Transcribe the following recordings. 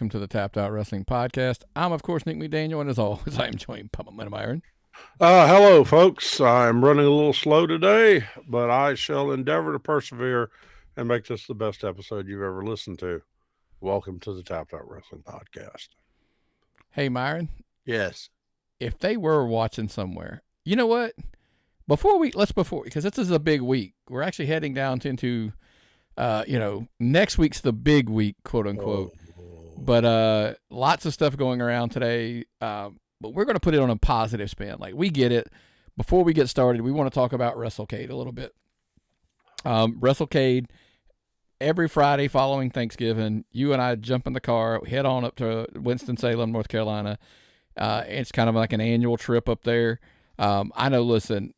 welcome to the Tapped Out Wrestling Podcast. I'm, of course, Nick McDaniel, and as always, I am joined by my Myron. Hello, folks. I'm running a little slow today, but I shall endeavor to persevere and make this the best episode you've ever listened to. Welcome to the Tapped Out Wrestling Podcast. Hey, Myron. Yes. If they were watching somewhere, you know what? Because this is a big week. We're actually heading down into, next week's the big week, quote unquote. But lots of stuff going around today. But we're going to put it on a positive spin. Like, we get it. Before we get started, we want to talk about Wrestle Cade a little bit. Wrestle Cade, every Friday following Thanksgiving, you and I jump in the car, head on up to Winston-Salem, North Carolina. It's kind of like an annual trip up there. I know, listen,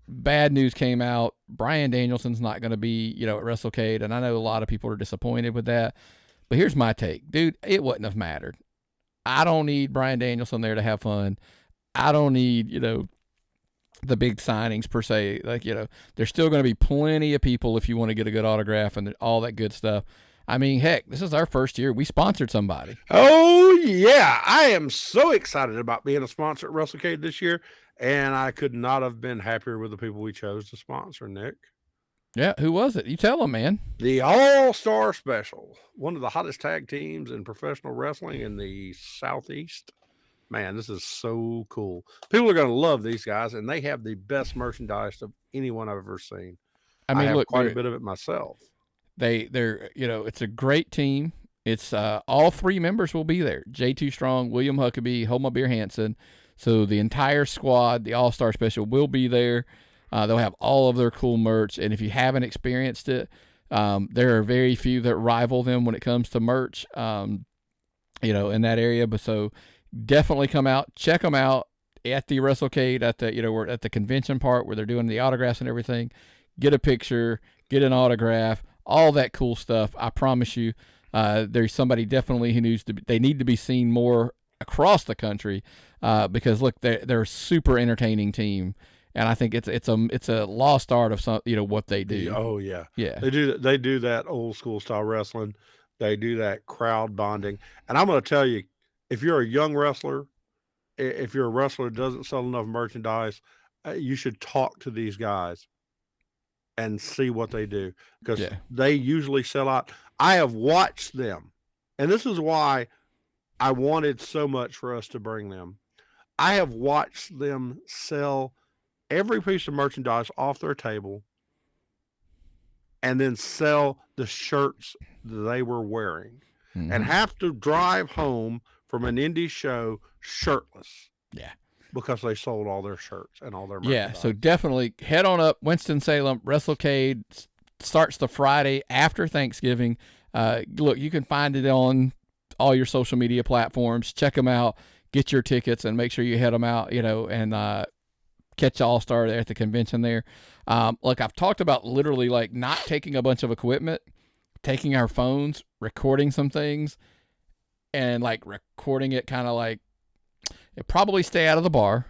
bad news came out. Bryan Danielson's not going to be, at Wrestle Cade, and I know a lot of people are disappointed with that. But here's my take. Dude, it wouldn't have mattered. I don't need Bryan Danielson there to have fun. I don't need, the big signings per se. Like, there's still going to be plenty of people if you want to get a good autograph and all that good stuff. I mean, heck, this is our first year. We sponsored somebody. Oh, yeah. I am so excited about being a sponsor at Wrestlecade this year, and I could not have been happier with the people we chose to sponsor, Nick. Yeah, who was it? You tell them, man. The All-Star Special, one of the hottest tag teams in professional wrestling in the Southeast. Man, this is so cool. People are going to love these guys, and they have the best merchandise of anyone I've ever seen. I mean, have look, quite a bit of it myself. They're it's a great team. It's all three members will be there. J2 Strong, William Huckabee, Homa Beer Hansen. So the entire squad, the All-Star Special, will be there. They'll have all of their cool merch, and if you haven't experienced it, there are very few that rival them when it comes to merch, in that area. But so definitely come out, check them out at the Wrestlecade, we're at the convention part where they're doing the autographs and everything. Get a picture, get an autograph, all that cool stuff. I promise you, there's somebody definitely who they need to be seen more across the country, because look, they're a super entertaining team. And I think it's a lost art of some, what they do. Oh yeah, yeah. They do that old school style wrestling. They do that crowd bonding. And I'm going to tell you, if you're a young wrestler, if you're a wrestler that doesn't sell enough merchandise, you should talk to these guys and see what they do, because they usually sell out. I have watched them, and this is why I wanted so much for us to bring them. I have watched them sell every piece of merchandise off their table and then sell the shirts they were wearing, and have to drive home from an indie show shirtless. Yeah. Because they sold all their shirts and all their merchandise. Yeah, so definitely head on up. Winston-Salem, Wrestlecade starts the Friday after Thanksgiving. Look, you can find it on all your social media platforms. Check them out. Get your tickets and make sure you head them out, and catch All-Star at the convention there. Look, I've talked about literally like not taking a bunch of equipment, taking our phones, recording some things, and like recording it kind of like, probably stay out of the bar,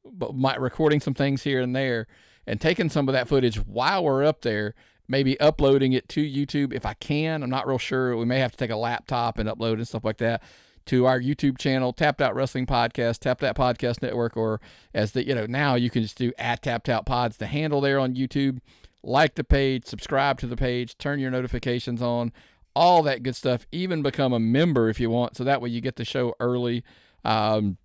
but recording some things here and there and taking some of that footage while we're up there, maybe uploading it to YouTube if I can. I'm not real sure. We may have to take a laptop and upload and stuff like that to our YouTube channel, Tapped Out Wrestling Podcast, Tapped Out Podcast Network, or as now you can just do @TappedOutPods, the handle there on YouTube. Like the page, subscribe to the page, turn your notifications on, all that good stuff. Even become a member if you want, so that way you get the show early. And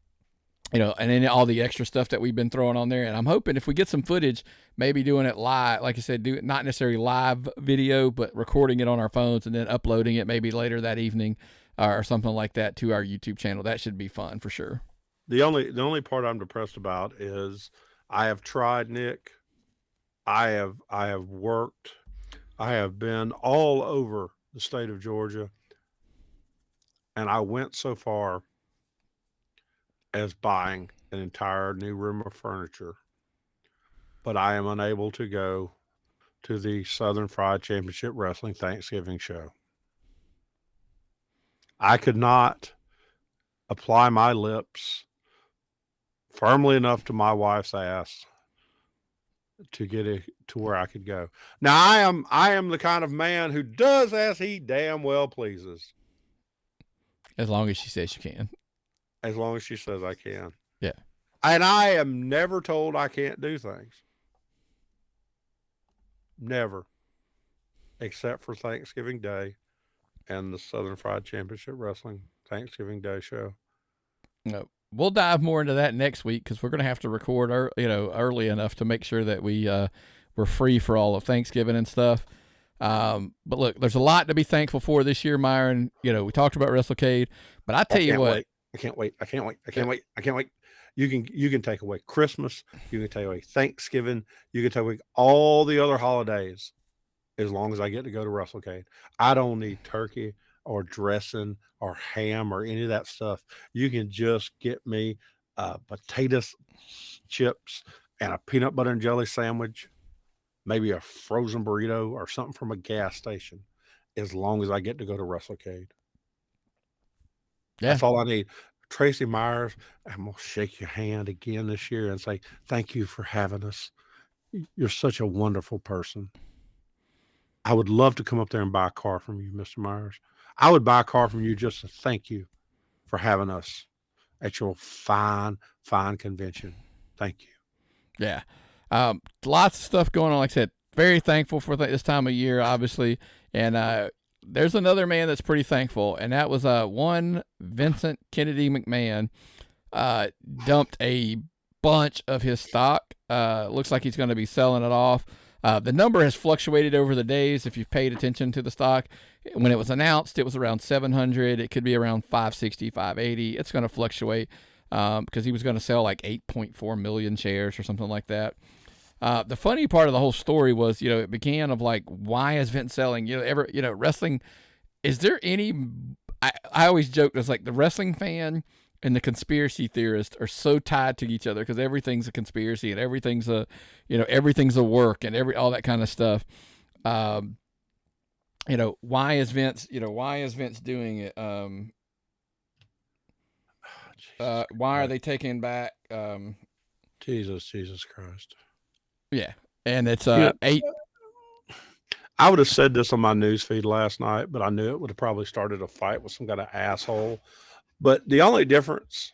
then all the extra stuff that we've been throwing on there. And I'm hoping if we get some footage, maybe doing it live, like I said, do it not necessarily live video, but recording it on our phones and then uploading it maybe later that evening or something like that to our YouTube channel. That should be fun for sure. The only part I'm depressed about is I have tried, Nick. I have worked. I have been all over the state of Georgia, and I went so far as buying an entire new room of furniture, but I am unable to go to the Southern Fried Championship Wrestling Thanksgiving show. I could not apply my lips firmly enough to my wife's ass to get it to where I could go. Now I am the kind of man who does as he damn well pleases. As long as she says she can. As long as she says I can. Yeah. And I am never told I can't do things. Never. Except for Thanksgiving Day and the Southern Fried Championship Wrestling Thanksgiving Day show. No. We'll dive more into that next week because we're going to have to record early enough to make sure that we're free for all of Thanksgiving and stuff. But look, there's a lot to be thankful for this year, Myron. We talked about Wrestle Cade, but I tell you what. I can't wait. You can take away Christmas. You can take away Thanksgiving. You can take away all the other holidays as long as I get to go to Wrestlecade. I don't need turkey or dressing or ham or any of that stuff. You can just get me potatoes, chips, and a peanut butter and jelly sandwich, maybe a frozen burrito or something from a gas station, as long as I get to go to Wrestlecade. Yeah. That's all I need. Tracy Myers, I'm going to shake your hand again this year and say, thank you for having us. You're such a wonderful person. I would love to come up there and buy a car from you, Mr. Myers. I would buy a car from you just to thank you for having us at your fine convention. Thank you. Yeah. Lots of stuff going on. Like I said, very thankful for this time of year, obviously. And there's another man that's pretty thankful, and that was one Vincent Kennedy McMahon dumped a bunch of his stock. Looks like he's going to be selling it off. The number has fluctuated over the days if you've paid attention to the stock. When it was announced, it was around 700. It could be around 560, 580. It's going to fluctuate because he was going to sell like 8.4 million shares or something like that. The funny part of the whole story was, it began of like, why is Vince selling? Wrestling. Is there any? I always joke, it's like the wrestling fan and the conspiracy theorist are so tied to each other because everything's a conspiracy and everything's a work and all that kind of stuff. Why is Vince doing it? Why are they taking back? Jesus Christ. Yeah. And it's 8. I would have said this on my news feed last night, but I knew it would have probably started a fight with some kind of asshole. But the only difference,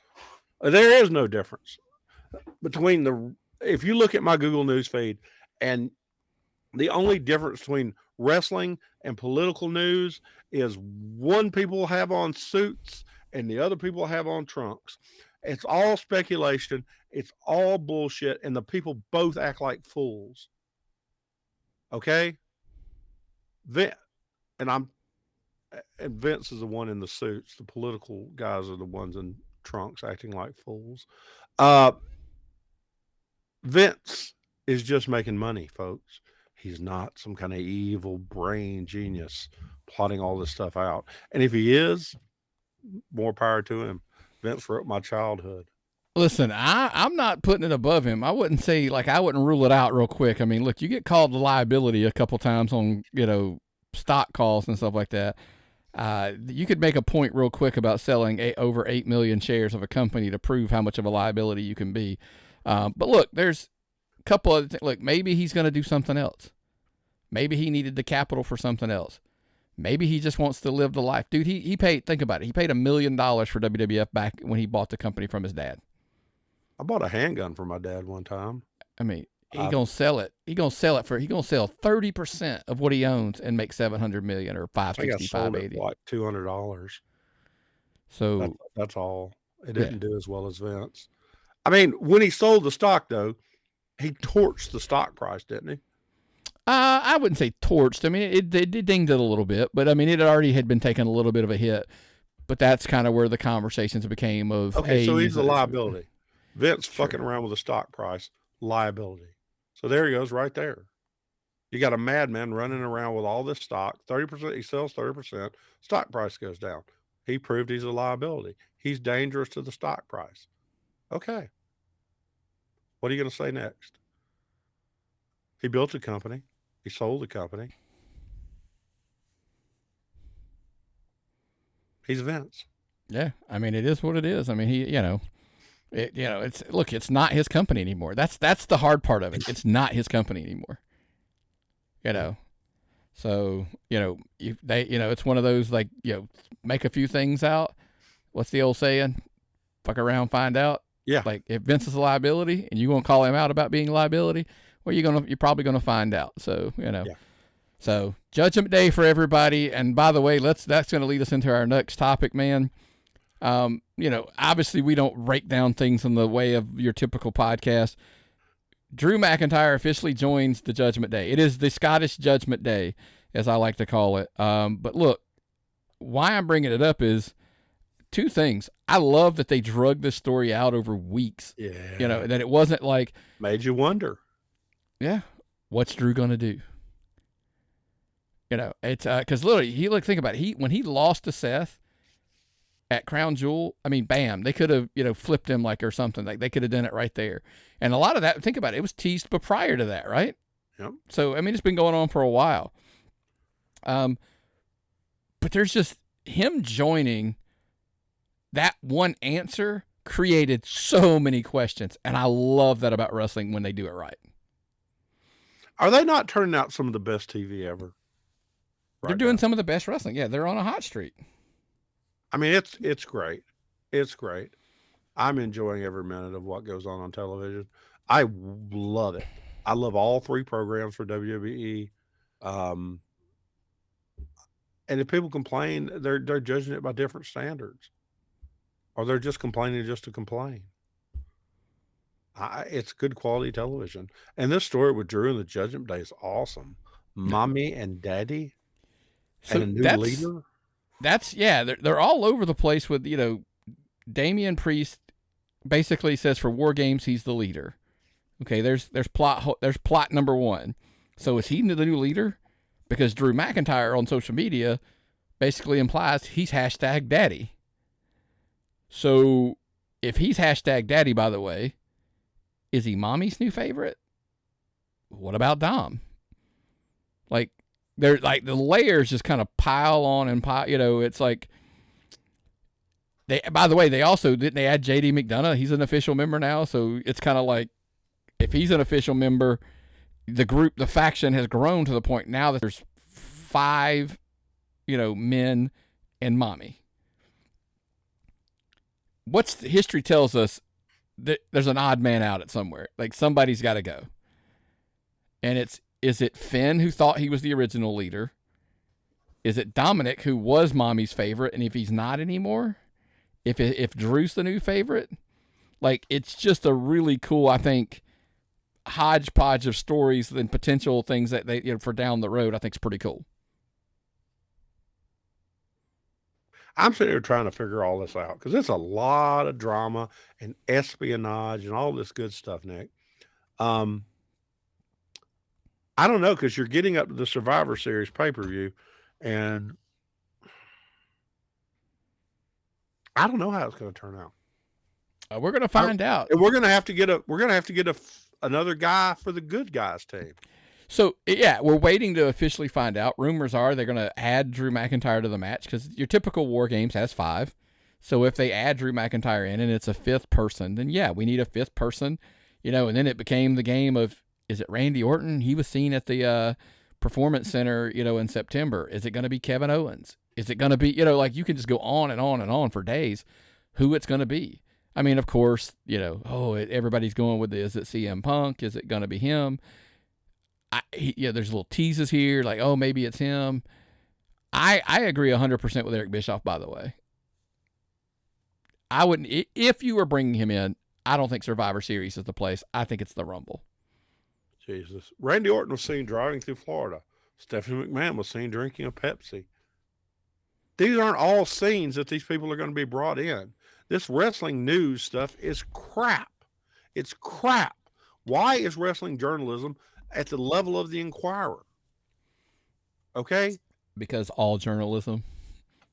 there is no difference between if you look at my Google News feed, and the only difference between wrestling and political news is one people have on suits and the other people have on trunks. It's all speculation. It's all bullshit. And the people both act like fools. Okay? And Vince is the one in the suits. The political guys are the ones in trunks acting like fools. Vince is just making money, folks. He's not some kind of evil brain genius plotting all this stuff out. And if he is, more power to him. Vince wrote my childhood. Listen, I'm not putting it above him. I wouldn't say, I wouldn't rule it out real quick. I mean, look, you get called to liability a couple times on, stock calls and stuff like that. You could make a point real quick about selling over 8 million shares of a company to prove how much of a liability you can be. But look, there's a couple of things. Look, maybe he's going to do something else. Maybe he needed the capital for something else. Maybe he just wants to live the life. Dude, he paid, think about it. He paid $1 million for WWF back when he bought the company from his dad. I bought a handgun for my dad one time. I mean, he's going to sell it. He's going to sell 30% of what he owns and make $700 million or $560, $580. Like $200. So that's all. It didn't do as well as Vince. I mean, when he sold the stock, though, he torched the stock price, didn't he? I wouldn't say torched. I mean, it dinged it a little bit, but I mean, it already had been taking a little bit of a hit. But that's kind of where the conversations became of. Okay, so he's a liability. Vince fucking around with the stock price, liability. So there he goes, right there. You got a madman running around with all this stock. 30%, he sells 30%. Stock price goes down. He proved he's a liability. He's dangerous to the stock price. Okay. What are you going to say next? He built a company. He sold the company. He's Vince. Yeah, I mean, it is what it is. I mean, it's not his company anymore. That's the hard part of it. It's not his company anymore. So it's one of those make a few things out, what's the old saying? Fuck around, find out. Yeah. Like if Vince is a liability and you gonna call him out about being a liability, well, you're probably gonna find out. So Yeah. So Judgment Day for everybody. And by the way, that's gonna lead us into our next topic, man. Obviously we don't break down things in the way of your typical podcast. Drew McIntyre officially joins the Judgment Day. It is the Scottish Judgment Day, as I like to call it. But look, why I'm bringing it up is two things. I love that they drug this story out over weeks. Yeah. That it wasn't like... Made you wonder. Yeah. What's Drew going to do? It's because literally, think about it. When he lost to Seth at Crown Jewel, I mean, bam, they could have, flipped him or something. Like they could have done it right there. And a lot of that, think about it, it was teased, but prior to that, right? Yep. So, I mean, it's been going on for a while. But there's just him joining, that one answer created so many questions. And I love that about wrestling when they do it right. Are they not turning out some of the best TV ever? They're doing some of the best wrestling. Yeah, they're on a hot streak. I mean, it's great. It's great. I'm enjoying every minute of what goes on television. I love it. I love all three programs for WWE. And if people complain, they're judging it by different standards, or they're just complaining just to complain. It's good quality television. And this story with Drew and the Judgment Day is awesome. Mommy and Daddy and a new leader. They're all over the place with, Damian Priest basically says for War Games he's the leader. Okay, there's plot number one. So is he the new leader? Because Drew McIntyre on social media basically implies he's #daddy. So if he's #daddy, by the way, is he mommy's new favorite? What about Dom? They're like the layers just kind of pile on and pile, it's like by the way, they also didn't they add JD McDonough? He's an official member now. So it's kind of like if he's an official member, the faction has grown to the point now that there's 5, men and mommy. History tells us that there's an odd man out at somewhere. Like somebody's got to go. And is it Finn who thought he was the original leader? Is it Dominic who was mommy's favorite? And if he's not anymore, if Drew's the new favorite, it's just a really cool, I think, hodgepodge of stories and potential things that they, for down the road, I think is pretty cool. I'm sitting here trying to figure all this out because it's a lot of drama and espionage and all this good stuff, Nick. I don't know, because you're getting up to the Survivor Series pay-per-view, and I don't know how it's going to turn out. We're going to find out, and we're going to have to get another guy for the good guys team. So yeah, we're waiting to officially find out. Rumors are they're going to add Drew McIntyre to the match because your typical War Games has 5. So if they add Drew McIntyre in and it's a 5th person, then yeah, we need a 5th person. And then it became the game of, is it Randy Orton? He was seen at the Performance Center, in September. Is it going to be Kevin Owens? Is it going to be, you can just go on and on and on for days who it's going to be. I mean, of course, everybody's going with is it CM Punk? Is it going to be him? There's little teases here, maybe it's him. I agree 100% with Eric Bischoff, by the way. I wouldn't, if you were bringing him in, I don't think Survivor Series is the place. I think it's the Rumble. Jesus. Randy Orton was seen driving through Florida. Stephanie McMahon was seen drinking a Pepsi. These aren't all scenes that these people are going to be brought in. This wrestling news stuff is crap. It's crap. Why is wrestling journalism at the level of the Inquirer? Okay? Because all journalism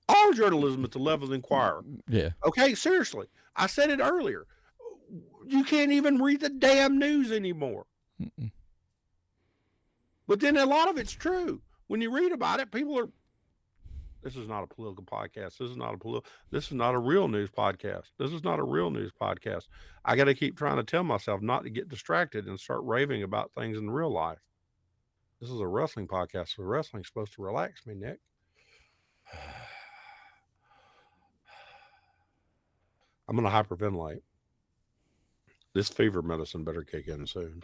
at the level of the Inquirer. Yeah. Okay, seriously. I said it earlier. You can't even read the damn news anymore. Mm-mm. But then a lot of it's true. When you read about it, people are, this is not a political podcast. This is not a real news podcast. This is not a real news podcast. I got to keep trying to tell myself not to get distracted and start raving about things in real life. This is a wrestling podcast, so wrestling's supposed to relax me, Nick. I'm going to hyperventilate. This fever medicine better kick in soon.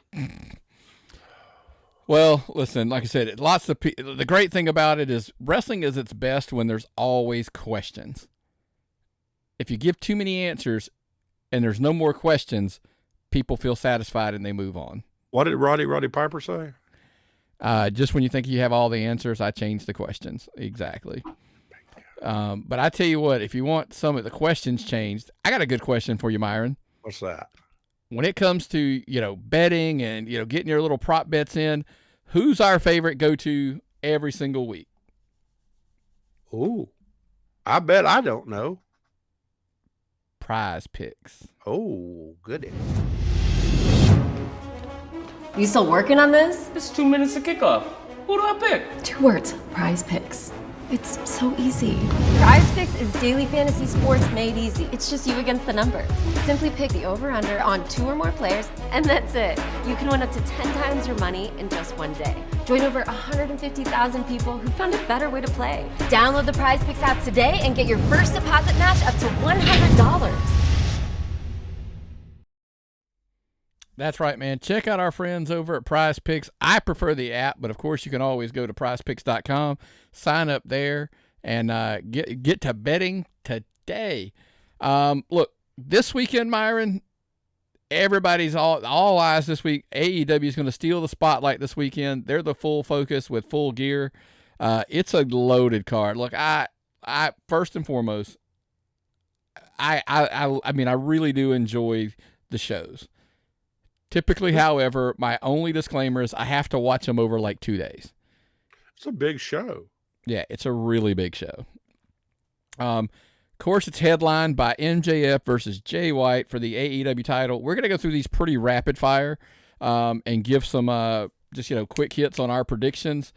Well, listen, like I said, the great thing about it is wrestling is its best when there's always questions. If you give too many answers and there's no more questions, people feel satisfied and they move on. What did Roddy Piper say? Just when you think you have all the answers, I change the questions. Exactly. But I tell you what, if you want some of the questions changed, I got a good question for you, Myron. What's that? When it comes to, betting and, getting your little prop bets in, who's our favorite go-to every single week? Ooh, I bet I don't know. Prize Picks. Oh, goody. You still working on this? It's 2 minutes to kickoff. Who do I pick? 2 words, Prize Picks. It's so easy. Prize Picks is daily fantasy sports made easy. It's just you against the numbers. Simply pick the over-under on 2 or more players, and that's it. You can win up to 10 times your money in just one day. Join over 150,000 people who found a better way to play. Download the Prize Picks app today and get your first deposit match up to $100. That's right, man. Check out our friends over at Prize Picks. I prefer the app, but of course you can always go to prizepicks.com, sign up there, and get to betting today. Look, this weekend, Myron, everybody's all eyes this week. AEW is going to steal the spotlight this weekend. They're the full focus with Full Gear. It's a loaded card. Look, I first and foremost, I mean, I really do enjoy the shows. Typically, however, my only disclaimer is I have to watch them over like 2 days. It's a big show. Yeah, it's a really big show. Of course, it's headlined by MJF versus Jay White for the AEW title. We're going to go through these pretty rapid fire and give some just quick hits on our predictions.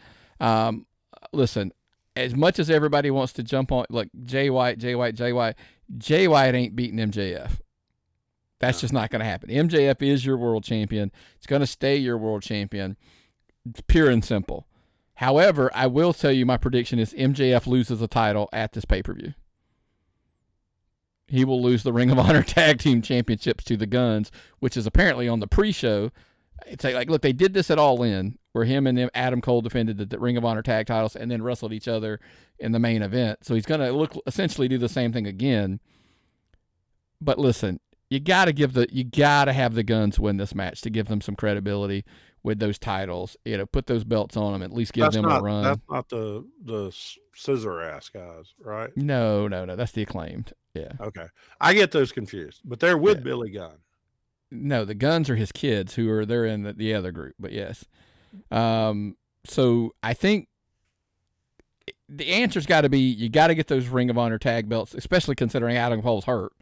Listen, as much as everybody wants to jump on like Jay White ain't beating MJF. That's just not going to happen. MJF is your world champion. It's going to stay your world champion. It's pure and simple. However, I will tell you my prediction is MJF loses the title at this pay-per-view. He will lose the Ring of Honor Tag Team Championships to the Guns, which is apparently on the pre-show. It's like, look, they did this at All In, where him and Adam Cole defended the Ring of Honor tag titles and then wrestled each other in the main event. So he's going to essentially do the same thing again. But listen, you got to have the Guns win this match to give them some credibility with those titles. Put those belts on them, at least give them a run. That's not the scissor ass guys, right? No. That's the Acclaimed. Yeah. Okay. I get those confused, but they're with Billy Gunn. No, the Guns are his kids they're in the other group, but yes. So I think the answer's got to be, you got to get those Ring of Honor tag belts, especially considering Adam Cole's hurt.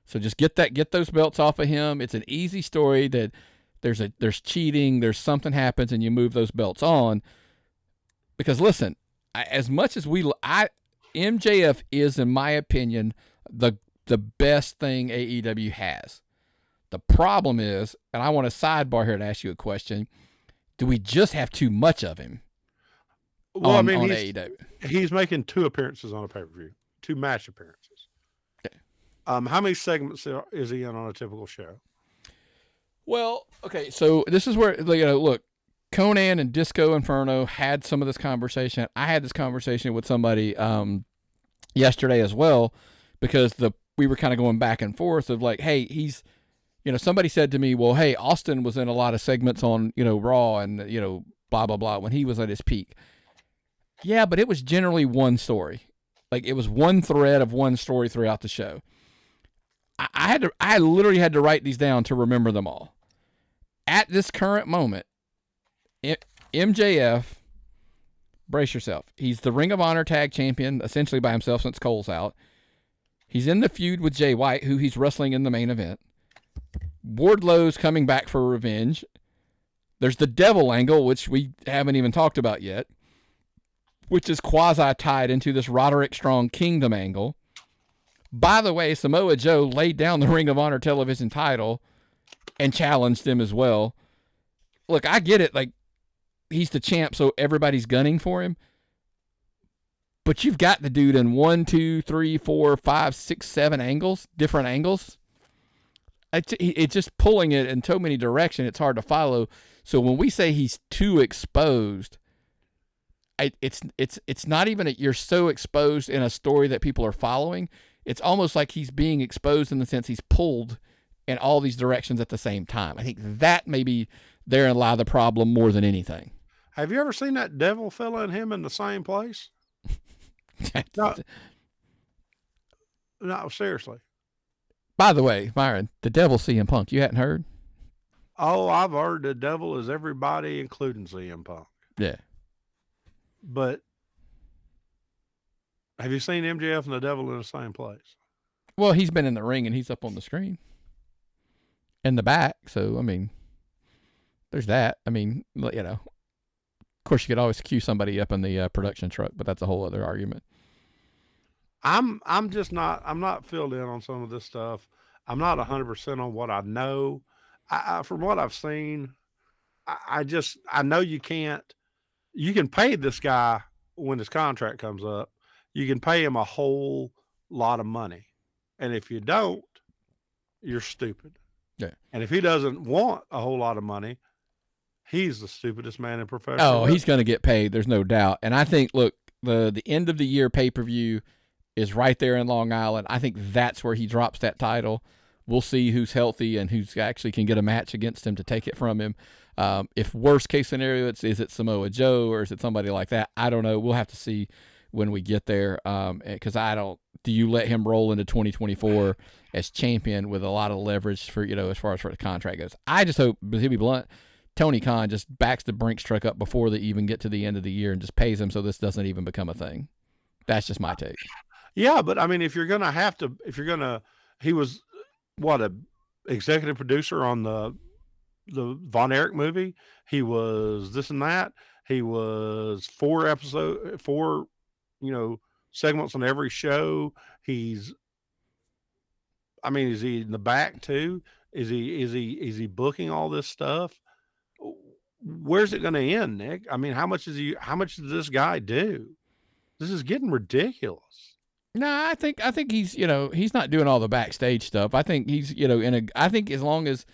So just get those belts off of him. It's an easy story that there's cheating, there's something happens, and you move those belts on. Because listen, as much as MJF is, in my opinion, the best thing AEW has. The problem is, and I want to sidebar here to ask you a question: do we just have too much of him? Well, on AEW. He's making 2 appearances on a pay-per-view, 2 match appearances. How many segments is he in on a typical show? Well, okay, so this is where, look, Conan and Disco Inferno had some of this conversation. I had this conversation with somebody yesterday as well, because we were kind of going back and forth of like, hey, he's, somebody said to me, well, hey, Austin was in a lot of segments on, Raw and, blah, blah, blah, when he was at his peak. Yeah, but it was generally one story. Like, it was one thread of one story throughout the show. I literally had to write these down to remember them all. At this current moment, MJF, brace yourself. He's the Ring of Honor Tag Champion, essentially by himself since Cole's out. He's in the feud with Jay White, who he's wrestling in the main event. Wardlow's coming back for revenge. There's the Devil angle, which we haven't even talked about yet, which is quasi-tied into this Roderick Strong Kingdom angle. By the way, Samoa Joe laid down the Ring of Honor television title and challenged him as well. Look, I get it. Like, he's the champ, so everybody's gunning for him. But you've got the dude in 1, 2, 3, 4, 5, 6, 7 angles, different angles. It's just pulling it in so many directions, it's hard to follow. So when we say he's too exposed, it's not even you're so exposed in a story that people are following. It's almost like he's being exposed in the sense he's pulled in all these directions at the same time. I think that maybe therein lie the problem more than anything. Have you ever seen that devil fella and him in the same place? No, seriously. By the way, Myron, the devil CM Punk, you hadn't heard? Oh, I've heard the devil is everybody, including CM Punk. Yeah. But have you seen MJF and the devil in the same place? Well, he's been in the ring and he's up on the screen in the back. So, I mean, there's that. I mean, you know, of course you could always cue somebody up in the production truck, but that's a whole other argument. I'm not filled in on some of this stuff. I'm not 100% on what I know. From what I've seen, I know you can pay this guy when his contract comes up. You can pay him a whole lot of money. And if you don't, you're stupid. Yeah. And if he doesn't want a whole lot of money, he's the stupidest man in professional wrestling. He's going to get paid. There's no doubt. And I think, look, the end of the year pay-per-view is right there in Long Island. I think that's where he drops that title. We'll see who's healthy and who's actually can get a match against him to take it from him. If worst case scenario, is it Samoa Joe or is it somebody like that? I don't know. We'll have to see when we get there. Because do you let him roll into 2024 as champion with a lot of leverage for, as far as for the contract goes? I just hope, to be blunt, Tony Khan just backs the Brinks truck up before they even get to the end of the year and just pays him so this doesn't even become a thing. That's just my take. Yeah, but I mean, he was a executive producer on the Von Erich movie. He was this and that. He was 4 segments on every show. Is he in the back too? Is he booking all this stuff? Where's it going to end, Nick? I mean, how much does this guy do? This is getting ridiculous. No, I think he's, he's not doing all the backstage stuff. I think he's, I think as long as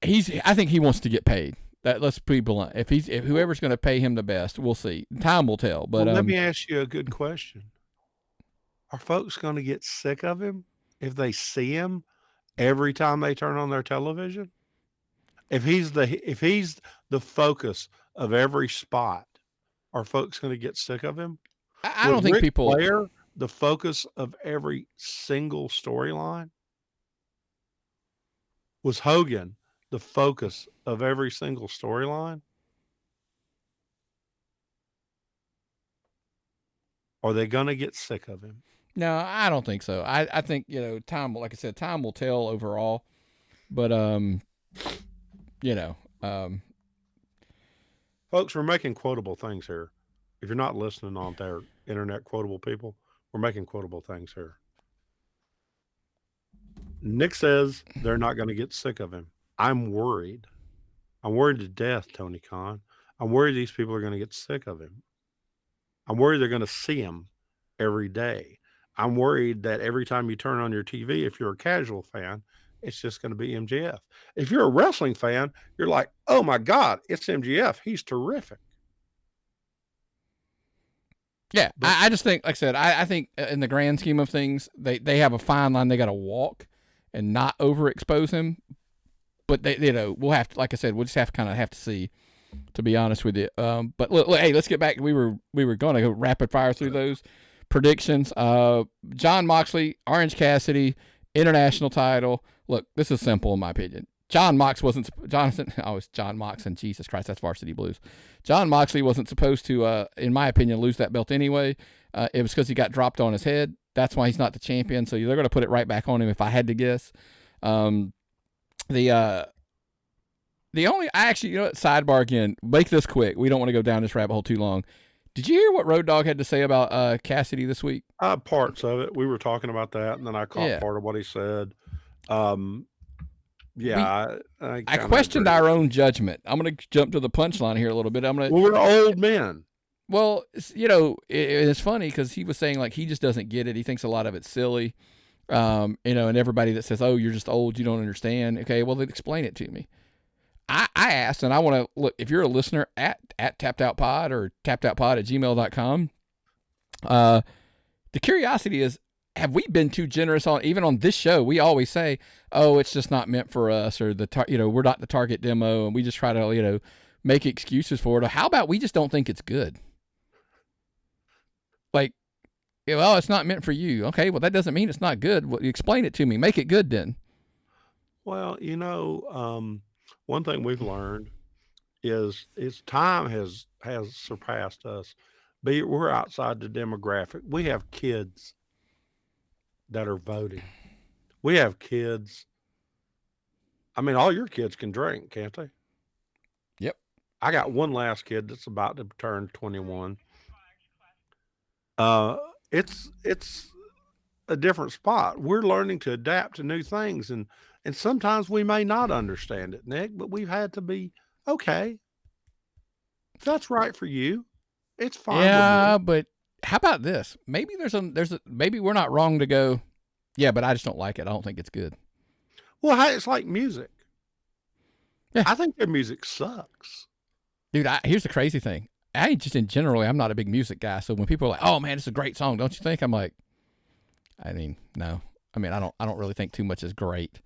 I think he wants to get paid. Let's be blunt. If whoever's going to pay him the best, we'll see. Time will tell. But let me ask you a good question. Are folks going to get sick of him if they see him every time they turn on their television? If he's the focus of every spot, are folks going to get sick of him? I don't think people Flair the focus of every single storyline? Was Hogan the focus of every single storyline? Are they going to get sick of him? No, I don't think so. I think, time, like I said, time will tell overall. But, folks, we're making quotable things here. If you're not listening on there, internet quotable people, we're making quotable things here. Nick says they're not going to get sick of him. I'm worried. I'm worried to death, Tony Khan. I'm worried these people are going to get sick of him. I'm worried they're going to see him every day. I'm worried that every time you turn on your TV, if you're a casual fan, it's just going to be MJF. If you're a wrestling fan, you're like, oh my God, it's MJF. He's terrific. Yeah, I just think, like I said, I think in the grand scheme of things, they have a fine line they got to walk and not overexpose him. But we'll have to, like I said, we'll just have to see, to be honest with you. But look, hey, let's get back. We were going to go rapid fire through those predictions. Jon Moxley, Orange Cassidy, international title. Look, this is simple in my opinion. Jon Mox and Jesus Christ, that's Varsity Blues. Jon Moxley wasn't supposed to, in my opinion, lose that belt anyway. It was because he got dropped on his head. That's why he's not the champion. So they're going to put it right back on him if I had to guess. The only, sidebar again, make this quick. We don't want to go down this rabbit hole too long. Did you hear what Road Dogg had to say about Cassidy this week? Parts of it. We were talking about that, and then I caught part of what he said. I questioned our own judgment. I'm going to jump to the punchline here a little bit. We're old men. Well, it's funny because he was saying like he just doesn't get it. He thinks a lot of it's silly. And everybody that says, "Oh, you're just old, you don't understand." Okay, well, then explain it to me. I asked, and I want to look. If you're a listener at tappedoutpod or tappedoutpod@gmail.com, the curiosity is, have we been too generous even on this show? We always say, "Oh, it's just not meant for us," or we're not the target demo, and we just try to make excuses for it. Or how about we just don't think it's good? Like, well, it's not meant for you. Okay, well, that doesn't mean it's not good. Well, explain it to me. Make it good then. Well, one thing we've learned is time has surpassed us. We're outside the demographic. We have kids that are voting. We have kids. I mean, all your kids can drink, can't they? Yep. I got one last kid that's about to turn 21. It's a different spot. We're learning to adapt to new things, and sometimes we may not understand it, Nick, but we've had to be okay. If that's right for you, it's fine. Yeah, but how about this? Maybe maybe we're not wrong to go, yeah, but I just don't like it. I don't think it's good. Well, hey, it's like music. Yeah. I think their music sucks. Dude, here's the crazy thing. I'm not a big music guy. So when people are like, "Oh man, it's a great song," don't you think? I'm like, I mean, no. I mean, I don't really think too much is great.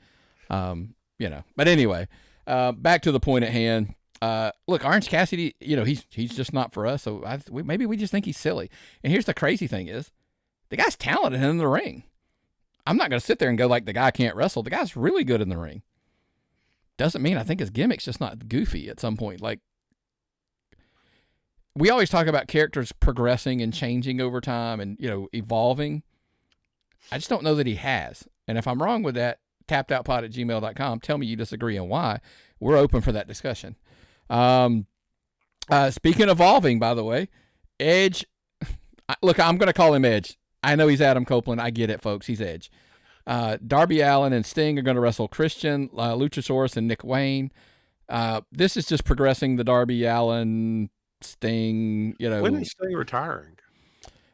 But anyway, back to the point at hand. Look, Orange Cassidy, he's just not for us. So maybe we just think he's silly. And here's the crazy thing is, the guy's talented in the ring. I'm not going to sit there and go like the guy can't wrestle. The guy's really good in the ring. Doesn't mean I think his gimmick's just not goofy at some point. Like, we always talk about characters progressing and changing over time and, evolving. I just don't know that he has. And if I'm wrong with that, tappedoutpod@gmail.com, tell me you disagree and why. We're open for that discussion. Speaking of evolving, by the way, Edge, look, I'm going to call him Edge. I know he's Adam Copeland. I get it, folks. He's Edge. Darby Allin and Sting are going to wrestle Christian, Luchasaurus, and Nick Wayne. This is just progressing the Darby Allin, Sting, When is Sting retiring?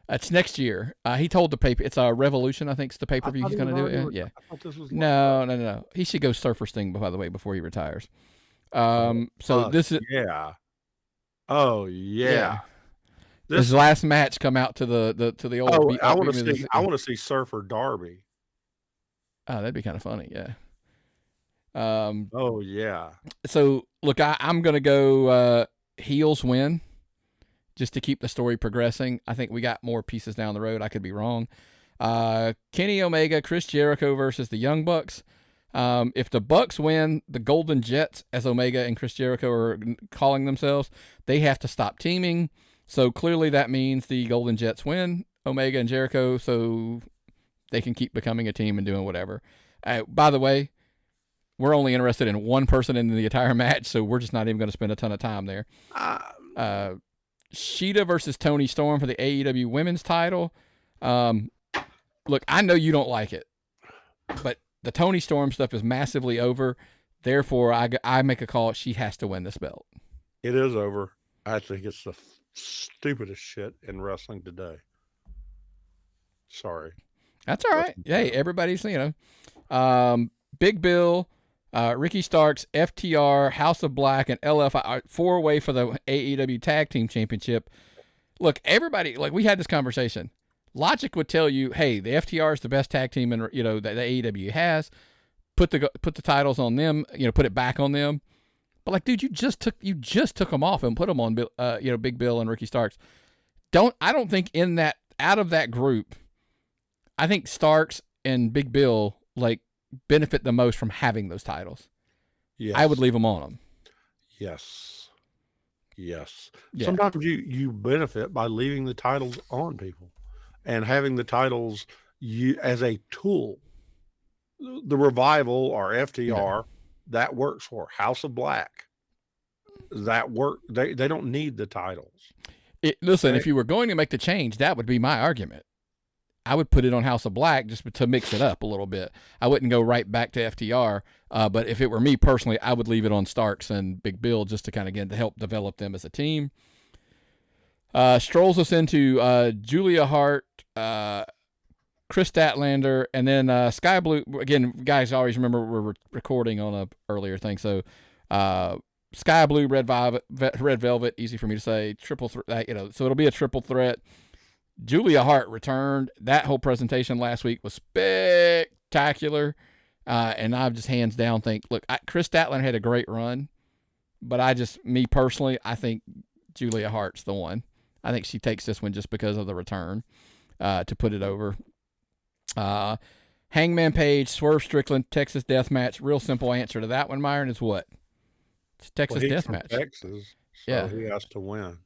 It's next year. He told the paper. It's a Revolution, I think, it's the pay-per-view he's going to do. Yeah. I thought this was No. He should go Surfer Sting, by the way, before he retires. This is... Yeah. Oh, yeah. His last match come out to the old... Oh, I want to see Surfer Darby. Oh, that'd be kind of funny, yeah. Oh, yeah. So, look, I'm going to go heels win just to keep the story progressing. I think we got more pieces down the road. I could be wrong. Kenny Omega, Chris Jericho versus the Young Bucks. If the Bucks win, the Golden Jets, as Omega and Chris Jericho are calling themselves, they have to stop teaming. So clearly that means the Golden Jets win, Omega and Jericho, so they can keep becoming a team and doing whatever. By the way, we're only interested in one person in the entire match, so we're just not even going to spend a ton of time there. Shida versus Toni Storm for the AEW Women's title. Look, I know you don't like it, but the Toni Storm stuff is massively over. Therefore, I make a call. She has to win this belt. It is over. I think it's the stupidest shit in wrestling today. Sorry. That's all right. Hey, everybody's, Big Bill, Ricky Starks, FTR, House of Black, and LFI, 4-way for the AEW Tag Team Championship. Look, everybody, we had this conversation. Logic would tell you, hey, the FTR is the best tag team that the AEW has. Put the titles on them, put it back on them. But dude, you just took them off and put them on Big Bill and Ricky Starks. I don't think out of that group, I think Starks and Big Bill benefit the most from having those titles. Yes. I would leave them on them. Yes. Yeah. Sometimes you benefit by leaving the titles on people and having the titles as a tool. The Revival or FTR, that works for House of Black. That work. They don't need the titles. Listen, if you were going to make the change, that would be my argument. I would put it on House of Black just to mix it up a little bit. I wouldn't go right back to FTR. But if it were me personally, I would leave it on Starks and Big Bill just to kind of to help develop them as a team. Strolls us into Julia Hart, Chris Statlander, and then Sky Blue. Again, guys, always remember we're recording on a earlier thing. So Sky Blue, Red Velvet, easy for me to say. Triple threat, so it'll be a triple threat. Julia Hart returned. That whole presentation last week was spectacular. And I just hands down think, look, Chris Statlander had a great run, but me personally, I think Julia Hart's the one. I think she takes this one just because of the return to put it over. Hangman Page, Swerve Strickland, Texas Death Match. Real simple answer to that one, Myron, is what? It's Texas Death Match. Texas, so he has to win.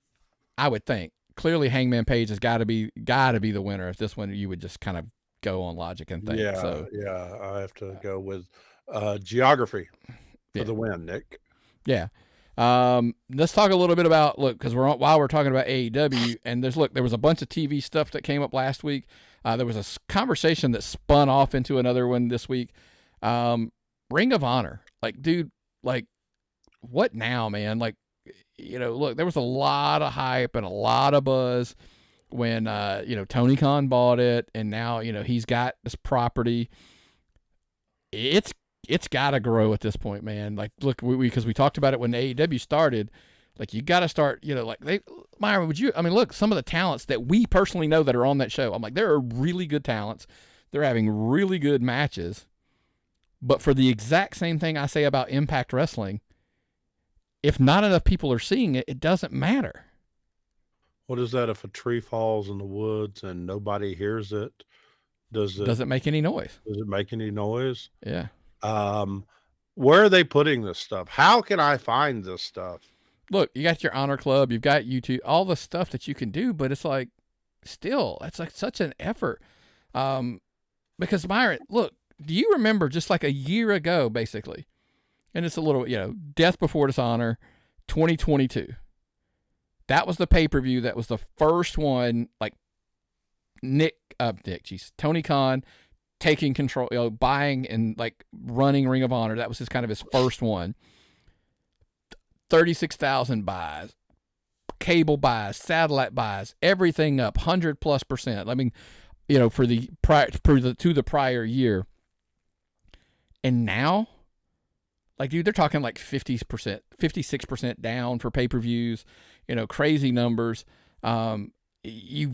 I would think. Clearly, Hangman Page has got to be the winner. If this one, you would just kind of go on logic and think. Yeah, I have to go with geography for the win, Nick. Yeah. Let's talk a little bit about because while we're talking about AEW, and there was a bunch of TV stuff that came up last week. There was a conversation that spun off into another one this week. Ring of Honor, dude, what now, man? There was a lot of hype and a lot of buzz when Tony Khan bought it, and now he's got this property. It's got to grow at this point, man. Because we talked about it when AEW started. You got to start, Myron, look, some of the talents that we personally know that are on that show. I'm like, there are really good talents. They're having really good matches. But for the exact same thing I say about Impact Wrestling, if not enough people are seeing it, it doesn't matter. What is that if a tree falls in the woods and nobody hears it? Does it make any noise? Does it make any noise? Yeah. Where are they putting this stuff? How can I find this stuff? Look, you got your Honor Club, you've got YouTube, all the stuff that you can do, but it's it's such an effort. Because Myron, look, do you remember just a year ago, basically, and it's a little, Death Before Dishonor 2022. That was the pay-per-view. That was the first one, Tony Khan taking control, buying and running Ring of Honor. That was his first one. 36,000 buys, cable buys, satellite buys, everything up 100+%. For the prior year. And now, dude, they're talking 50%, 56% down for pay-per-views, crazy numbers. We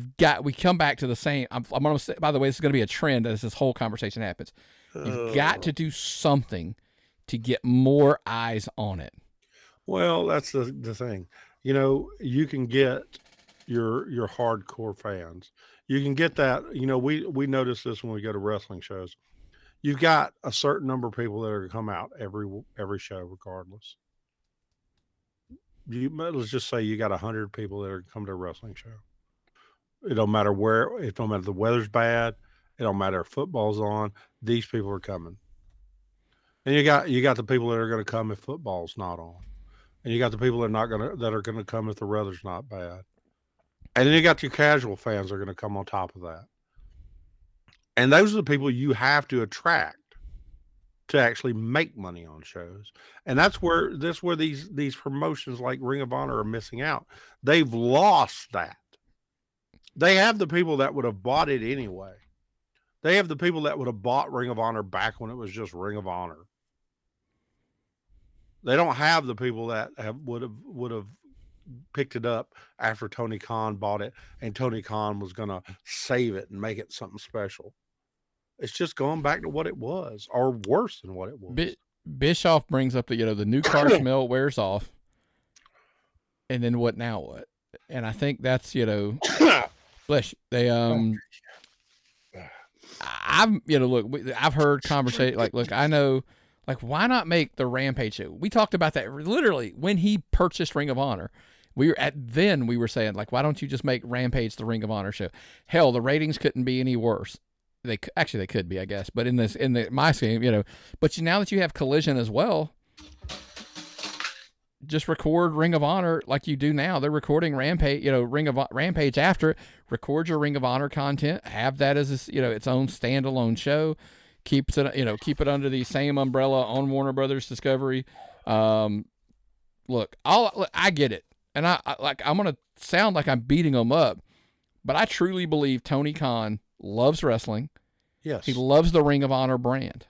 come back to the same. I'm going to say, by the way, this is going to be a trend as this whole conversation happens. You've got to do something to get more eyes on it. Well, that's the thing. You can get your hardcore fans. You can get that. We notice this when we go to wrestling shows. You've got a certain number of people that are going to come out every show, regardless. Let's just say you got 100 people that are come to a wrestling show. It don't matter where. It don't matter if the weather's bad. It don't matter if football's on. These people are coming. And you got the people that are going to come if football's not on. And you got the people that are going to come if the weather's not bad. And then you got your casual fans that are going to come on top of that. And those are the people you have to attract to actually make money on shows. And that's where these promotions like Ring of Honor are missing out. They've lost that. They have the people that would have bought it anyway. They have the people that would have bought Ring of Honor back when it was just Ring of Honor. They don't have the people that would have picked it up after Tony Khan bought it, and Tony Khan was going to save it and make it something special. It's just going back to what it was, or worse than what it was. Bischoff brings up the new car smell wears off, and then what now? What? And I think that's bless you. They I've heard conversation look, I know. Why not make the Rampage show? We talked about that literally when he purchased Ring of Honor. We were saying, why don't you just make Rampage the Ring of Honor show? Hell, the ratings couldn't be any worse. They could be, I guess. But in my scheme, but now that you have Collision as well, just record Ring of Honor like you do now. They're recording Rampage, Rampage after it. Record your Ring of Honor content. Have that as its own standalone show. Keep it under the same umbrella on Warner Brothers Discovery. Look, I get it. and I'm going to sound like I'm beating him up, but I truly believe Tony Khan loves wrestling. Yes. He loves the Ring of Honor brand.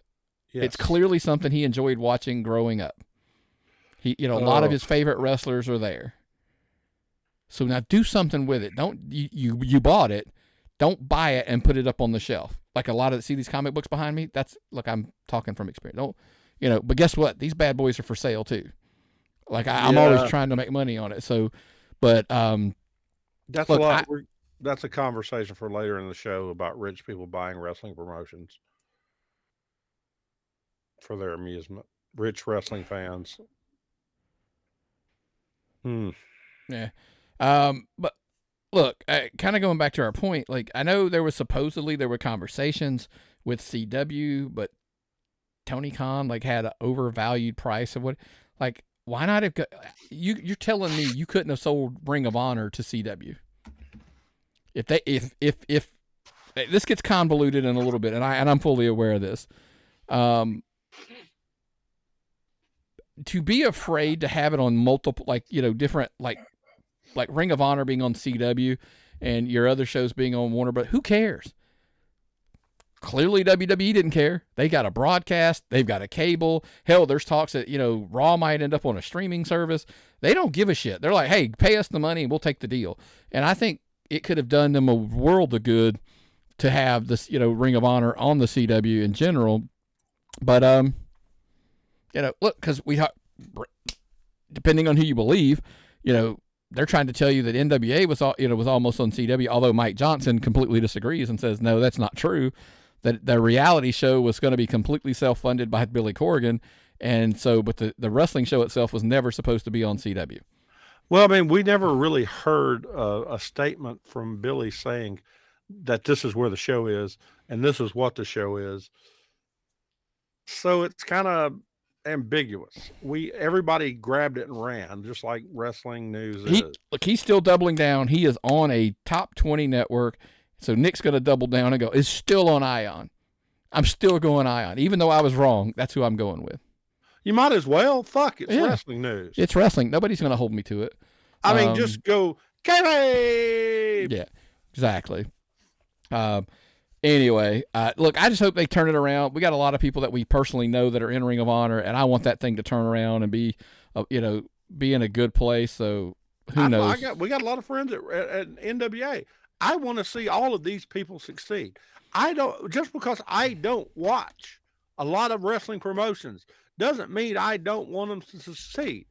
Yes. It's clearly something he enjoyed watching growing up. A lot of his favorite wrestlers are there. So now do something with it. Don't you bought it. Don't buy it and put it up on the shelf. Like a lot of, see these comic books behind me? Look, I'm talking from experience. Don't, but guess what? These bad boys are for sale too. Like I'm always trying to make money on it. So, but, that's look, a lot. That's a conversation for later in the show about rich people buying wrestling promotions for their amusement. Rich wrestling fans. Yeah. But look, kind of going back to our point, like I know there were conversations with CW, but Tony Khan like had an overvalued price of what, like, why not have you're telling me you couldn't have sold Ring of Honor to CW? If this gets convoluted in a little bit, and I'm fully aware of this, to be afraid to have it on multiple, different, like Ring of Honor being on CW and your other shows being on Warner, but who cares? Clearly WWE didn't care. They got a broadcast. They've got a cable. Hell, there's talks that, Raw might end up on a streaming service. They don't give a shit. They're like, hey, pay us the money and we'll take the deal. And I think it could have done them a world of good to have this, Ring of Honor on the CW in general. But, look, because depending on who you believe, they're trying to tell you that NWA was almost on CW, although Mike Johnson completely disagrees and says, no, that's not true. That the reality show was going to be completely self-funded by Billy Corgan. And so, but the wrestling show itself was never supposed to be on CW. Well, I mean, we never really heard a statement from Billy saying that this is where the show is and this is what the show is. So it's kind of ambiguous. Everybody grabbed it and ran, just like wrestling news is. Look, he's still doubling down. He is on a top 20 network. So Nick's going to double down and go, it's still on Ion. I'm still going Ion. Even though I was wrong, that's who I'm going with. You might as well. Fuck, it's wrestling news. It's wrestling. Nobody's going to hold me to it. I mean, just go, Kayfabe! Yeah, exactly. Anyway, look, I just hope they turn it around. We got a lot of people that we personally know that are in Ring of Honor, and I want that thing to turn around and be in a good place. So who knows? We got a lot of friends at NWA. I want to see all of these people succeed. Just because I don't watch a lot of wrestling promotions doesn't mean I don't want them to succeed.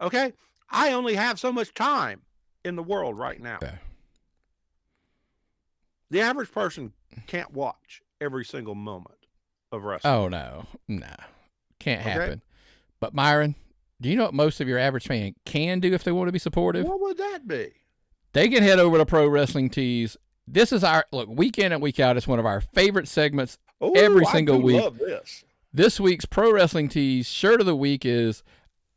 Okay? I only have so much time in the world right now. Okay. The average person can't watch every single moment of wrestling. Oh, no. Can't happen. But Myron, do you know what most of your average fan can do if they want to be supportive? What would that be? They can head over to Pro Wrestling Tees. This is week in and week out. It's one of our favorite segments every single week. I love this. This week's Pro Wrestling Tees shirt of the week is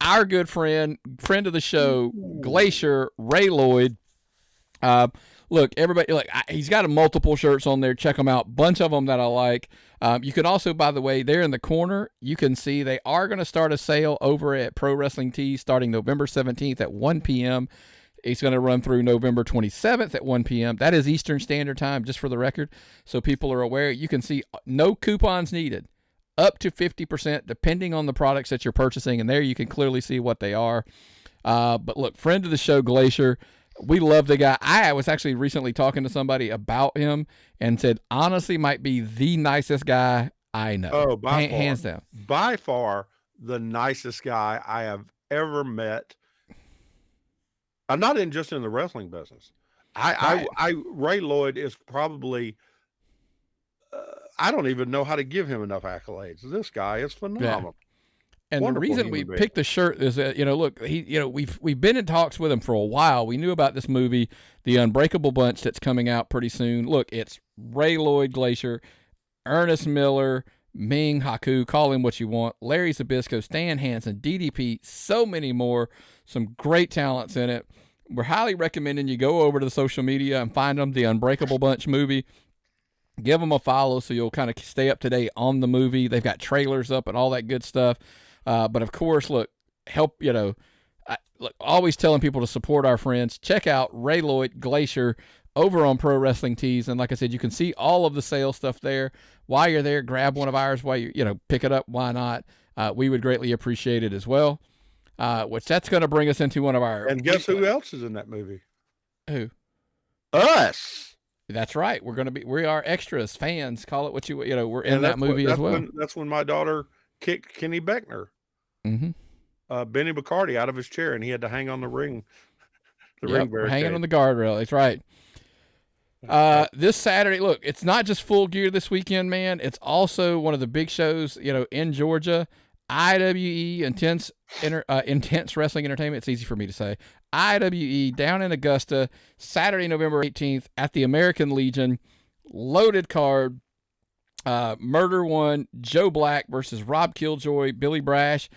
our good friend of the show, Glacier Ray Lloyd. Look, everybody, he's got multiple shirts on there. Check them out. Bunch of them that I like. You can also, by the way, there in the corner, you can see they are going to start a sale over at Pro Wrestling Tees starting November 17th at 1 p.m. It's going to run through November 27th at 1 p.m. That is Eastern Standard Time, just for the record, so people are aware. You can see no coupons needed, up to 50%, depending on the products that you're purchasing, and there you can clearly see what they are. But look, friend of the show, Glacier, we love the guy. I was actually recently talking to somebody about him and said, honestly, might be the nicest guy I know. Oh, by far. Hands down. By far, the nicest guy I have ever met. I'm not just in the wrestling business. Ray Lloyd is probably, I don't even know how to give him enough accolades. This guy is phenomenal. Yeah. And Wonderful the reason we picked the shirt is that, look, we've been in talks with him for a while. We knew about this movie, The Unbreakable Bunch, that's coming out pretty soon. Look, it's Ray Lloyd Glacier, Ernest Miller, Ming Haku, call him what you want, Larry Zbyszko, Stan Hansen, DDP, so many more. Some great talents in it. We're highly recommending you go over to the social media and find them, The Unbreakable Bunch movie. Give them a follow so you'll kind of stay up to date on the movie. They've got trailers up and all that good stuff. But of course, look, help, Look, always telling people to support our friends. Check out Ray Lloyd Glacier over on Pro Wrestling Tees, and like I said, you can see all of the sale stuff there. While you're there, grab one of ours. While you pick it up, why not? We would greatly appreciate it as well. Which that's going to bring us into one of our. And guess who else is in that movie? Who? Us. That's right. We are extras, fans. Call it what you we're in that movie as well. That's when my daughter kicked Kenny Beckner. Mm-hmm. Benny Bacardi out of his chair, and he had to hang on the ring. Ring barricade. Hanging on the guardrail. That's right. This Saturday, look, it's not just Full Gear this weekend, man. It's also one of the big shows, in Georgia. IWE, Intense Wrestling Entertainment. It's easy for me to say. IWE down in Augusta, Saturday, November 18th at the American Legion. Loaded card. Murder One, Joe Black versus Rob Killjoy, Billy Brash.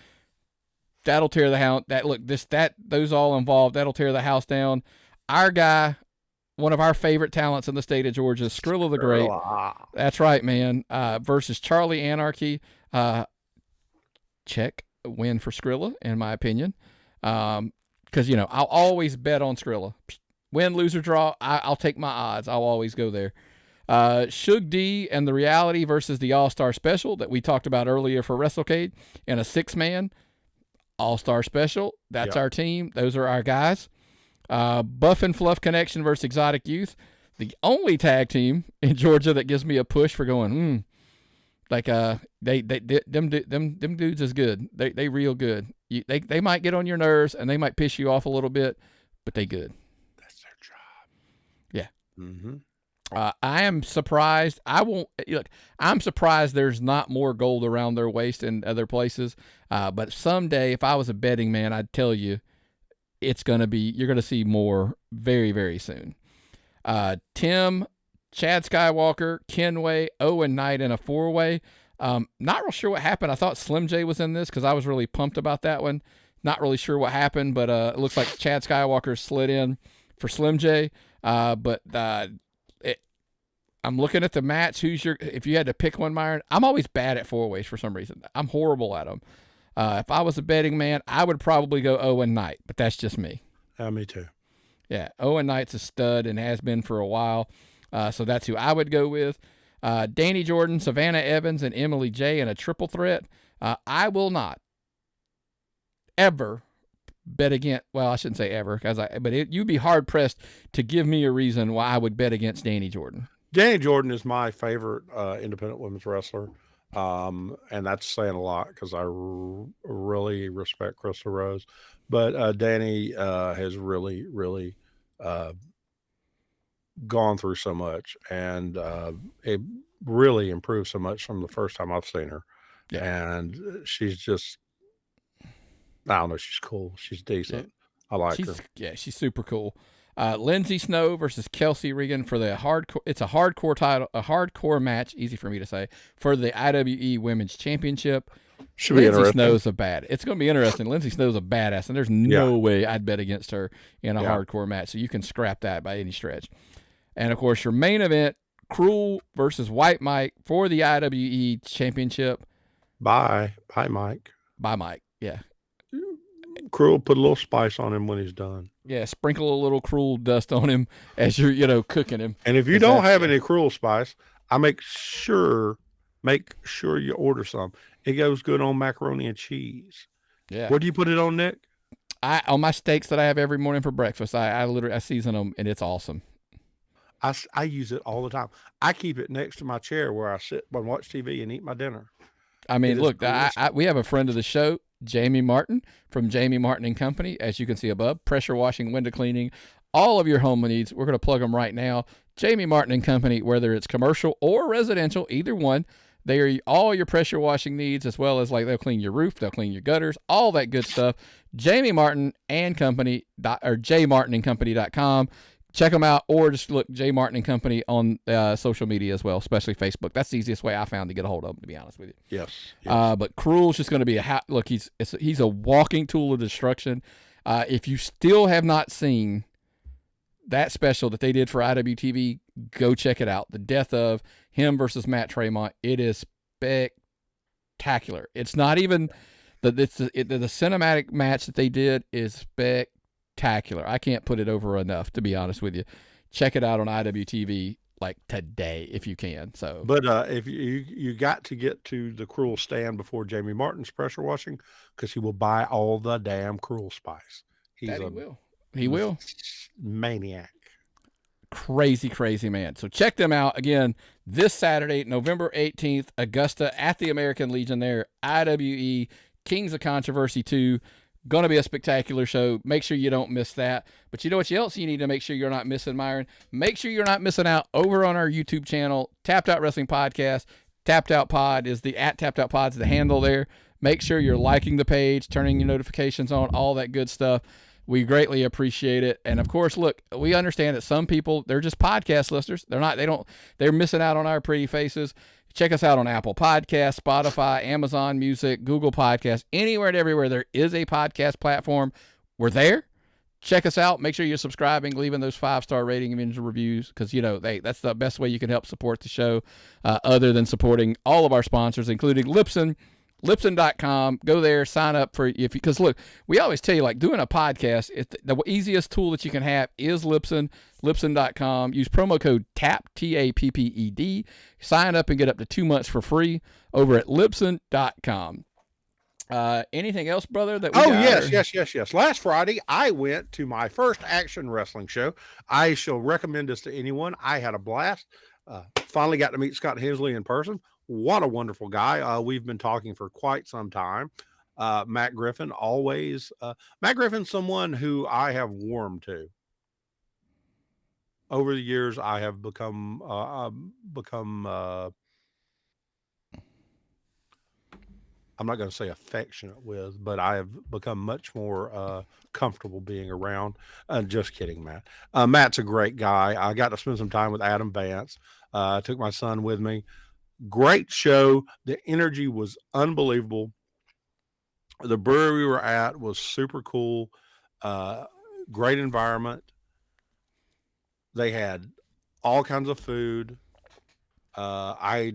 That'll tear the house. Those all involved. That'll tear the house down. Our guy, one of our favorite talents in the state of Georgia, Skrilla the Great. That's right, man. Versus Charlie Anarchy. Check win for Skrilla, in my opinion. Because I'll always bet on Skrilla. Win, lose, or draw. I'll take my odds. I'll always go there. Suge D and the Reality versus the All-Star Special that we talked about earlier for Wrestlecade in a 6-man All-Star Special. That's our team. Those are our guys. Buff and Fluff Connection versus Exotic Youth. The only tag team in Georgia that gives me a push for going, them dudes is good. They real good. They might get on your nerves and they might piss you off a little bit, but they good. That's their job. Yeah. Mm-hmm. I am surprised. I'm surprised there's not more gold around their waist in other places. But someday, if I was a betting man, I'd tell you, you're going to see more very, very soon. Tim, Chad Skywalker, Kenway, Owen Knight in a 4-way. Not real sure what happened. I thought Slim J was in this because I was really pumped about that one. Not really sure what happened, but it looks like Chad Skywalker slid in for Slim J. I'm looking at the match. If you had to pick one, Myron, I'm always bad at 4-ways for some reason. I'm horrible at them. If I was a betting man, I would probably go Owen Knight, but that's just me. Me too. Yeah, Owen Knight's a stud and has been for a while. So that's who I would go with. Danny Jordan, Savannah Evans, and Emily J in a triple threat. I will not ever bet against. Well, I shouldn't say ever, you'd be hard pressed to give me a reason why I would bet against Danny Jordan. Danny Jordan is my favorite independent women's wrestler, and that's saying a lot because I really respect Crystal Rose. But Danny has really, really gone through so much, and it really improved so much from the first time I've seen her. Yeah. And she's just, I don't know, she's cool. She's decent. Yeah. I like her. Yeah, she's super cool. Lindsay Snow versus Kelsey Regan for the hardcore. It's a hardcore title, a hardcore match. Easy for me to say, for the IWE Women's Championship. Should be Lindsay interesting. Snow's it's going to be interesting. Lindsay Snow's a badass, and there's no way I'd bet against her in a hardcore match. So you can scrap that by any stretch. And of course, your main event: Cruel versus White Mike for the IWE Championship. Bye, Mike. Bye, Mike. Yeah. Cruel, put a little spice on him when he's done. Yeah, sprinkle a little Cruel dust on him as you're, cooking him. And if you don't have any Cruel spice, I make sure you order some. It goes good on macaroni and cheese. Yeah. Where do you put it on, Nick? On my steaks that I have every morning for breakfast. I literally season them, and it's awesome. I use it all the time. I keep it next to my chair where I sit and watch TV and eat my dinner. I mean, look, we have a friend of the show, Jamie Martin from Jamie Martin and Company, as you can see above, pressure washing, window cleaning, all of your home needs. We're going to plug them right now. Jamie Martin and Company, whether it's commercial or residential, either one, they are all your pressure washing needs, as well as they'll clean your roof, they'll clean your gutters, all that good stuff. Jamie Martin and Company, or jmartinandcompany.com. Check them out, or just look J Martin and Company on social media as well, especially Facebook. That's the easiest way I found to get a hold of them, to be honest with you. Yes. But Cruel's just going to be look. He's a walking tool of destruction. If you still have not seen that special that they did for IWTV, go check it out. The death of him versus Matt Tremont. It is spectacular. It's not even The cinematic match that they did is spectacular. I can't put it over enough, to be honest with you. Check it out on IWTV like today if you can. So, but if you got to get to the Cruel stand before Jamie Martin's pressure washing, because he will buy all the damn Cruel spice. He will. Maniac. Crazy man. So check them out again this Saturday, November 18th, Augusta at the American Legion there, IWE Kings of Controversy 2. Going to be a spectacular show. Make sure you don't miss that. But you know what else you need to make sure you're not missing, Myron? Make sure you're not missing out over on our YouTube channel, Tapped Out Wrestling Podcast. Tapped Out Pod is @Tapped Out Pod's the handle there. Make sure you're liking the page, turning your notifications on, all that good stuff. We greatly appreciate it. And of course, look, we understand that some people, they're just podcast listeners. They're missing out on our pretty faces. Check us out on Apple Podcasts, Spotify, Amazon Music, Google Podcasts, anywhere and everywhere there is a podcast platform. We're there. Check us out. Make sure you're subscribing, leaving those 5-star rating and reviews, because, that's the best way you can help support the show, other than supporting all of our sponsors, including Lipson. Lipson.com. Go there, sign up because look, we always tell you, like, doing a podcast, the easiest tool that you can have is Lipson. Lipson.com. Use promo code TAPPED, TAPPED. Sign up and get up to 2 months for free over at Lipson.com. Anything else, brother? Yes. Last Friday, I went to my first action wrestling show. I shall recommend this to anyone. I had a blast. Finally got to meet Scott Hensley in person. What a wonderful guy. We've been talking for quite some time. Matt Griffin, always. Matt Griffin's someone who I have warmed to. Over the years, I have become I'm not going to say affectionate with, but I have become much more comfortable being around. Just kidding, Matt. Matt's a great guy. I got to spend some time with Adam Vance. I took my son with me. Great show. The energy was unbelievable. The brewery we were at was super cool. Great environment. They had all kinds of food. I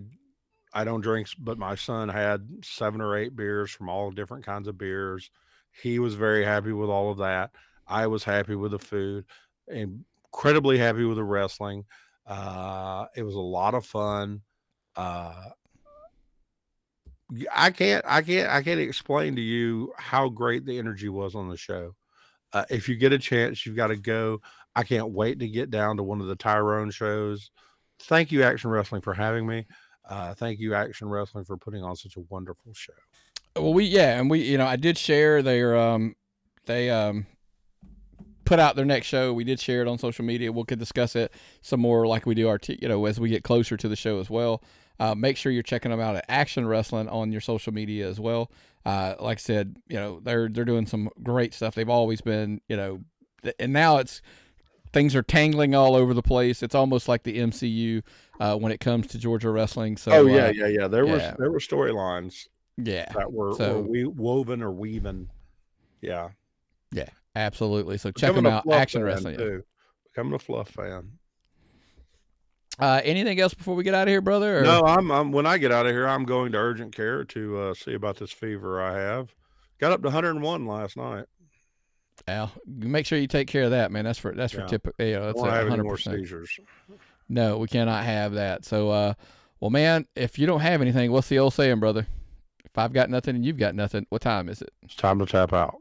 don't drink, but my son had 7 or 8 beers from all different kinds of beers. He was very happy with all of that. I was happy with the food, incredibly happy with the wrestling. It was a lot of fun. I can't explain to you how great the energy was on the show. If you get a chance, you've got to go. I can't wait to get down to one of the Tyrone shows. Thank you, Action Wrestling, for having me. Thank you, Action Wrestling, for putting on such a wonderful show. Well, I did share they put out their next show. We did share it on social media. We could discuss it some more like we do as we get closer to the show as well. Make sure you're checking them out at Action Wrestling on your social media as well. Like I said, they're doing some great stuff. They've always been, and now things are tangling all over the place. It's almost like the MCU when it comes to Georgia wrestling. So, yeah. There were storylines. Yeah, that were woven or weaving. Yeah, absolutely. So check them out. Action Wrestling. Too. Becoming a Fluff fan. Anything else before we get out of here, brother? Or? No, I'm when I get out of here, I'm going to urgent care to see about this fever I have. Got up to 101 last night. Al, make sure you take care of that, man. That's for typical. That's 100%. Seizures. No, we cannot have that. So, well, man, if you don't have anything, what's the old saying, brother? If I've got nothing and you've got nothing, what time is it? It's time to tap out.